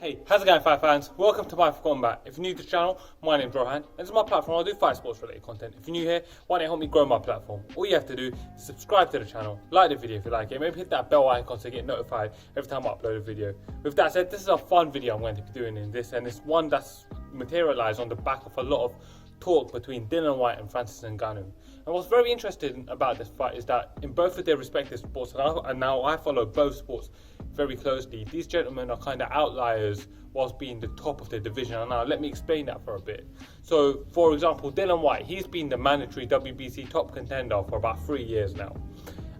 Hey, how's it going, fight fans? Welcome to mindforcombat. If you're new to the channel, my name's Rohan, and this is my platform. I do fight sports related content. If you're new here, why don't you help me grow my platform? All you have to do is subscribe to the channel, like the video if you like it, maybe hit that bell icon so you get notified every time I upload a video. With that said, this is a fun video I'm going to be doing in this, and it's one that's materialized on the back of a lot of talk between Dillian Whyte and Francis Ngannou. And what's very interesting about this fight is that in both of their respective sports, and now I follow both sports very closely, these gentlemen are kind of outliers whilst being the top of their division. And now let me explain that for a bit. So for example, Dillian Whyte, he's been the mandatory WBC top contender for about 3 years now.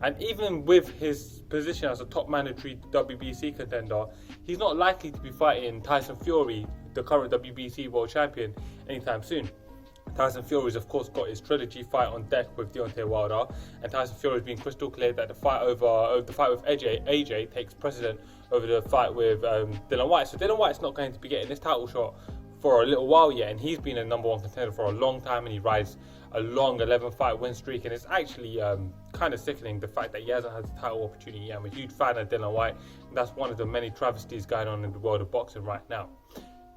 And even with his position as a top mandatory WBC contender, he's not likely to be fighting Tyson Fury, the current WBC world champion, anytime soon. Tyson Fury's of course got his trilogy fight on deck with Deontay Wilder, and Tyson Fury's been crystal clear that the fight with AJ takes precedent over the fight with Dillian Whyte. So Dillian Whyte's not going to be getting this title shot for a little while yet, and he's been a #1 contender for a long time, and he rides a long 11-fight win streak, and it's actually kind of sickening the fact that he hasn't had the title opportunity. I'm a huge fan of Dillian Whyte, and that's one of the many travesties going on in the world of boxing right now.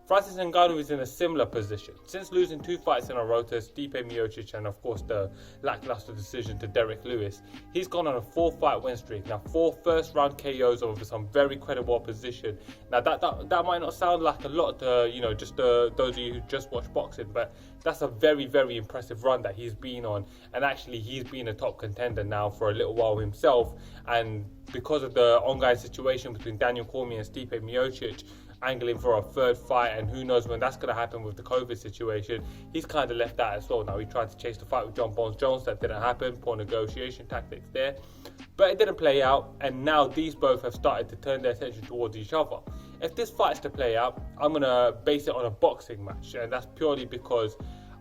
Francis Ngannou is in a similar position. Since losing 2 fights in a row to Stipe Miocic and of course the lackluster decision to Derek Lewis, he's gone on a 4-fight win streak. Now 4 first-round KOs over some very credible opposition. Now that might not sound like a lot to just those of you who just watch boxing, but that's a very, very impressive run that he's been on. And actually he's been a top contender now for a little while himself. And because of the ongoing situation between Daniel Cormier and Stipe Miocic, angling for a 3rd fight, and who knows when that's going to happen with the COVID situation, he's kind of left that as well. Now he tried to chase the fight with John Bones Jones, that didn't happen, poor negotiation tactics there, but it didn't play out, and now these both have started to turn their attention towards each other. If this fight's to play out, I'm going to base it on a boxing match, and that's purely because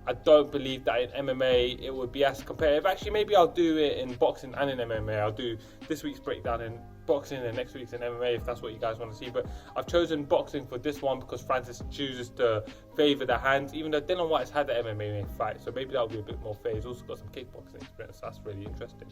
I don't believe that in MMA it would be as competitive. Actually, maybe I'll do it in boxing and in MMA. I'll do this week's breakdown in boxing and next week's in MMA if that's what you guys want to see. But I've chosen boxing for this one because Francis chooses to favour the hands, even though Dillian Whyte's had the MMA fight, so maybe that'll be a bit more fair. He's also got some kickboxing experience, so that's really interesting.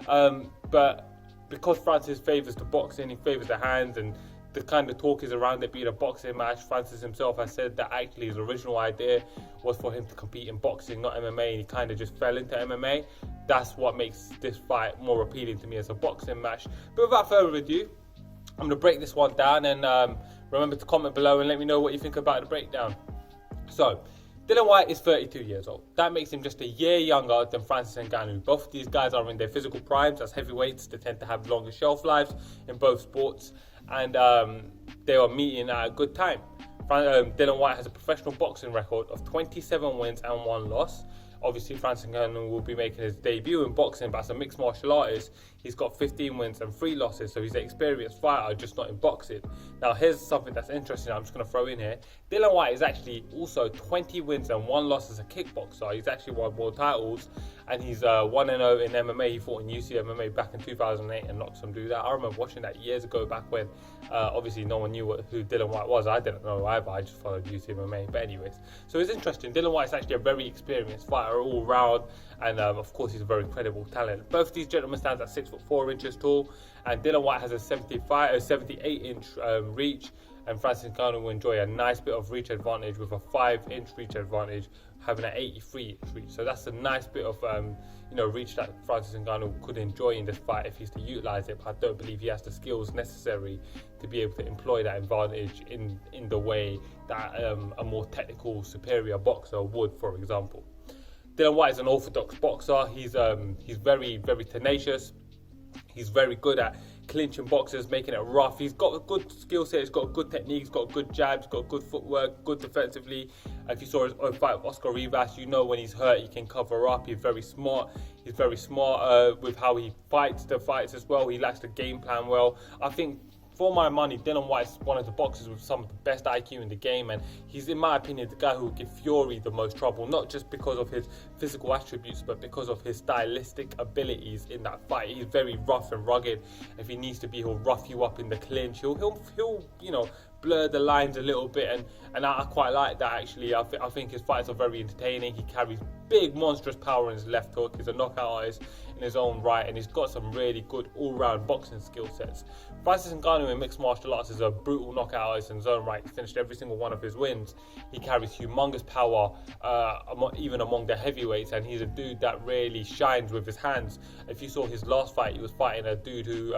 But because Francis favours the boxing, he favours the hands, and the kind of talk is around it being a boxing match. Francis himself has said that actually his original idea was for him to compete in boxing, not MMA, and he kind of just fell into MMA. That's what makes this fight more appealing to me as a boxing match. But without further ado, I'm going to break this one down, and remember to comment below and let me know what you think about the breakdown. So, Dillian Whyte is 32 years old. That makes him just a year younger than Francis Ngannou. Both of these guys are in their physical primes as heavyweights. They tend to have longer shelf lives in both sports, and they are meeting at a good time. Dillian Whyte has a professional boxing record of 27 wins and 1 loss. Obviously, Francis Ngannou will be making his debut in boxing, but as a mixed martial artist, he's got 15 wins and 3 losses, so he's an experienced fighter, just not in boxing. Now, here's something that's interesting I'm just going to throw in here. Dillian Whyte is actually also 20 wins and 1 loss as a kickboxer. He's actually won more titles, and he's 1-0 in MMA. He fought in UC MMA back in 2008 and knocked some dude out. I remember watching that years ago, back when obviously no one knew who Dillian Whyte was. I didn't know either, I just followed UC MMA. But anyways, so it's interesting. Dillian Whyte is actually a very experienced fighter all round, and of course he's a very credible talent. Both of these gentlemen stand at 6'4" tall, and Dillian Whyte has a 78-inch reach, and Francis Ngannou will enjoy a nice bit of reach advantage with a 5-inch reach advantage, having an 83-inch reach. So that's a nice bit of reach that Francis Ngannou could enjoy in this fight if he's to utilise it. But I don't believe he has the skills necessary to be able to employ that advantage in the way that a more technical, superior boxer would, for example. Dillian Whyte is an orthodox boxer. He's very, very tenacious. He's very good at clinching boxers, making it rough. He's got a good skill set, he's got good technique, he's got good jabs, he's got good footwork, good defensively. If you saw his own fight with Oscar Rivas, you know when he's hurt, he can cover up. He's very smart. He's very smart with how he fights the fights as well. He likes to game plan well. I think, for my money, Dillian Whyte's one of the boxers with some of the best IQ in the game, and he's, in my opinion, the guy who will give Fury the most trouble, not just because of his physical attributes, but because of his stylistic abilities in that fight. He's very rough and rugged. If he needs to be, he'll rough you up in the clinch. He'll blur the lines a little bit, and I quite like that, actually. I think his fights are very entertaining. He carries big monstrous power in his left hook. He's a knockout artist in in his own right, and he's got some really good all-round boxing skill sets. Francis Ngannou in mixed martial arts is a brutal knockout artist in his own right. He finished every single one of his wins. He carries humongous power, even among the heavyweights, and he's a dude that really shines with his hands. If you saw his last fight, he was fighting a dude who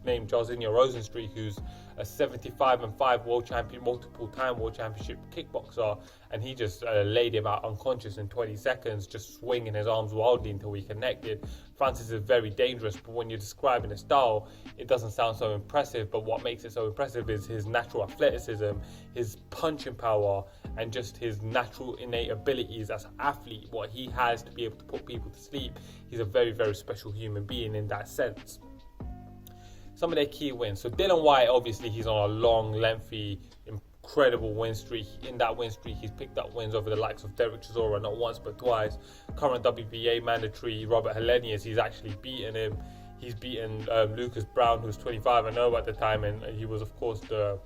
named Jairzinho Rosenstreich, who's a 75-5 world champion, multiple-time world championship kickboxer, and he just laid him out unconscious in 20 seconds, just swinging his arms wildly until he connected. Francis is very dangerous, but when you're describing his style, it doesn't sound so impressive. But what makes it so impressive is his natural athleticism, his punching power, and just his natural innate abilities as an athlete, what he has to be able to put people to sleep. He's a very, very special human being in that sense. Some of their key wins. So Dillian Whyte, obviously, he's on a long, lengthy, incredible win streak. In that win streak, he's picked up wins over the likes of Derek Chisora, not once but twice. Current WBA mandatory Robert Helenius, he's actually beaten him. He's beaten Lucas Brown, who's 25-0 at the time, and he was, of course, the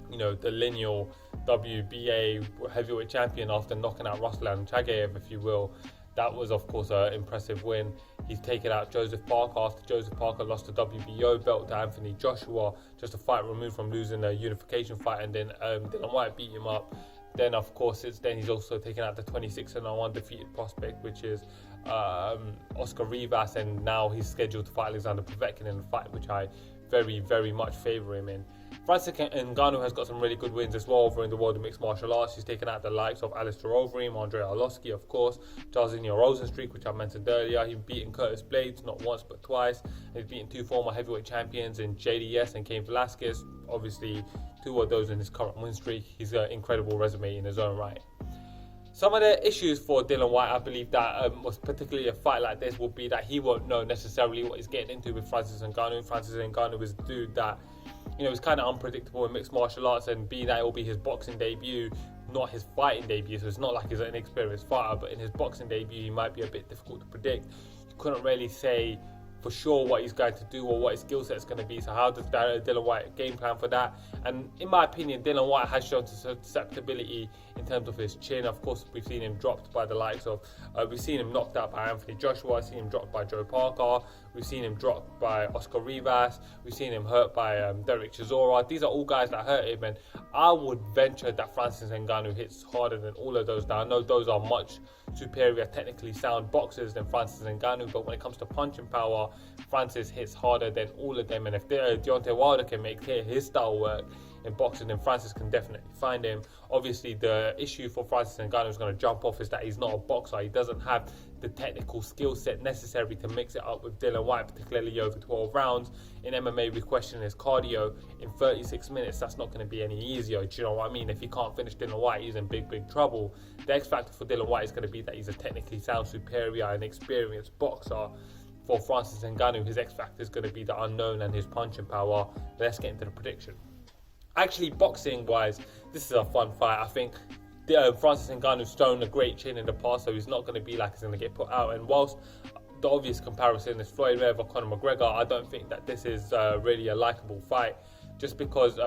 lineal WBA heavyweight champion after knocking out Ruslan Chagayev, if you will. That was, of course, an impressive win. He's taken out Joseph Parker after Joseph Parker lost the WBO belt to Anthony Joshua, just a fight removed from losing a unification fight, and then Dillian Whyte beat him up. Then, of course, since then, he's also taken out the 26-1 undefeated prospect, which is Oscar Rivas, and now he's scheduled to fight Alexander Povetkin in a fight which I very, very much favour him in. Francis Ngannou has got some really good wins as well over in the world of mixed martial arts. He's taken out the likes of Alistair Overeem, Andrei Arlovski, of course, Jairzinho Rosenstreich, which I mentioned earlier. He's beaten Curtis Blades not once but twice. He's beaten two former heavyweight champions in JDS and Cain Velasquez. Obviously, two of those in his current win streak. He's an incredible resume in his own right. Some of the issues for Dillian Whyte, I believe that was particularly a fight like this, will be that he won't know necessarily what he's getting into with Francis Ngannou. Francis Ngannou is a dude that, is kind of unpredictable in mixed martial arts, and being that it will be his boxing debut, not his fighting debut, so it's not like he's an inexperienced fighter, but in his boxing debut, he might be a bit difficult to predict. You couldn't really say for sure what he's going to do or what his skill set is going to be. So how does Dillian Whyte game plan for that? And in my opinion, Dillian Whyte has shown susceptibility in terms of his chin. Of course, we've seen him dropped by the likes of, we've seen him knocked out by Anthony Joshua, seen him dropped by Joe Parker, we've seen him dropped by Oscar Rivas, we've seen him hurt by Derek Chisora. These are all guys that hurt him, and I would venture that Francis Ngannou hits harder than all of those. Now, I know those are much superior, technically sound boxers than Francis Ngannou, but when it comes to punching power, Francis hits harder than all of them. And if Deontay Wilder can make his style work in boxing, then Francis can definitely find him. Obviously, the issue for Francis Ngannou is going to jump off is that he's not a boxer. He doesn't have the technical skill set necessary to mix it up with Dillian Whyte, particularly over 12 rounds. In MMA, we question his cardio. In 36 minutes, that's not going to be any easier. Do you know what I mean? If he can't finish Dillian Whyte, he's in big, big trouble. The X factor for Dillian Whyte is going to be that he's a technically sound, superior and experienced boxer. For Francis Ngannou, his X factor is going to be the unknown and his punching power. Let's get into the prediction. Actually, boxing-wise, this is a fun fight. I think Francis Ngannou's shown a great chin in the past, so he's not going to be like he's going to get put out. And whilst the obvious comparison is Floyd Mayweather, Conor McGregor, I don't think that this is really a likeable fight, just because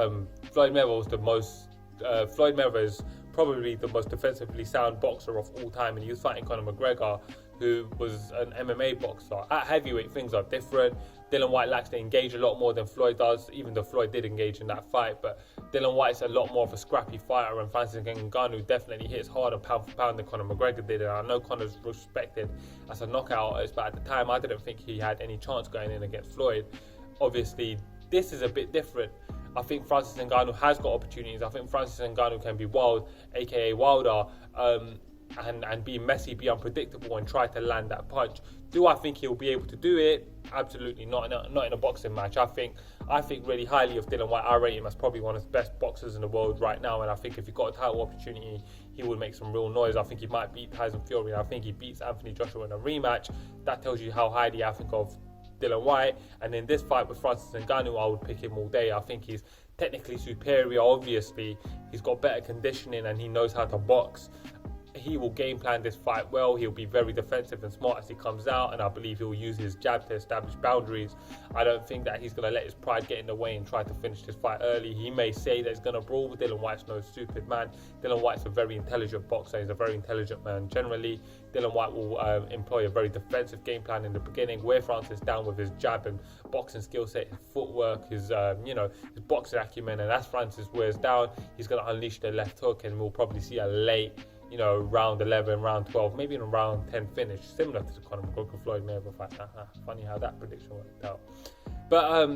Floyd Mayweather is probably the most defensively sound boxer of all time, and he was fighting Conor McGregor, who was an MMA boxer. At heavyweight, things are different. Dillian Whyte likes to engage a lot more than Floyd does, even though Floyd did engage in that fight. But Dillian Whyte's a lot more of a scrappy fighter, and Francis Ngannou definitely hits harder pound for pound than Conor McGregor did. And I know Conor's respected as a knockout artist, but at the time, I didn't think he had any chance going in against Floyd. Obviously, this is a bit different. I think Francis Ngannou has got opportunities. I think Francis Ngannou can be wild, aka Wilder, and be messy, be unpredictable, and try to land that punch. Do I think he'll be able to do it? Absolutely not. Not in a boxing match. I think really highly of Dillian Whyte. I rate him as probably one of the best boxers in the world right now, and I think if he got a title opportunity, he would make some real noise. I think he might beat Tyson Fury, and I think he beats Anthony Joshua in a rematch. That tells you how highly I think of Dillian Whyte. And in this fight with Francis Ngannou, I would pick him all day. I think he's technically superior. Obviously, he's got better conditioning and he knows how to box. he will game plan this fight well. He'll be very defensive and smart as he comes out, and I believe he'll use his jab to establish boundaries. I don't think that he's going to let his pride get in the way and try to finish this fight early. He may say that he's going to brawl, but Dillian Whyte's no stupid man. Dillian Whyte's a very intelligent boxer. He's a very intelligent man. Generally, Dillian Whyte will employ a very defensive game plan in the beginning, wear Francis down with his jab and boxing skill set, his footwork, his his boxing acumen, and as Francis wears down, he's going to unleash the left hook, and we'll probably see a late, round 11, round 12, maybe in a round 10 finish, similar to the Conor McGregor-Floyd Mayweather fight. Funny how that prediction worked out. But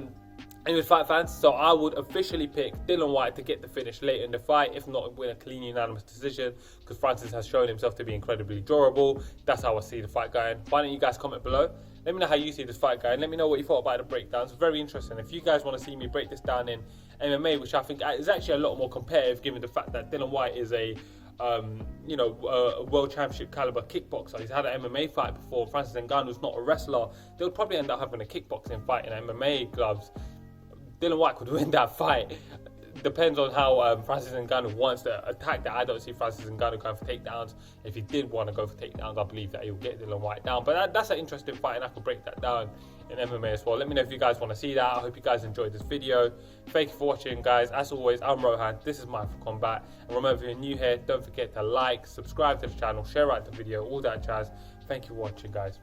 anyways, fight fans, so I would officially pick Dillian Whyte to get the finish late in the fight, if not win a clean unanimous decision, because Francis has shown himself to be incredibly durable. That's how I see the fight going. Why don't you guys comment below? Let me know how you see this fight going. Let me know what you thought about the breakdowns. Very interesting. If you guys want to see me break this down in MMA, which I think is actually a lot more competitive, given the fact that Dillian Whyte is a world championship caliber kickboxer. He's had an MMA fight before. Francis Ngannou's not a wrestler. They'll probably end up having a kickboxing fight in MMA gloves. Dillian Whyte could win that fight. Depends on how Francis Ngannou wants to attack that. I don't see Francis Ngannou going for takedowns. If he did want to go for takedowns, I believe that he'll get Dillian Whyte down. But that's an interesting fight, and I could break that down in MMA as well. Let me know if you guys want to see that. I hope you guys enjoyed this video. Thank you for watching, guys. As always, I'm Rohan. This is Mind for Combat. And remember, if you're new here, don't forget to like, subscribe to the channel, share out the video, all that jazz. Thank you for watching, guys.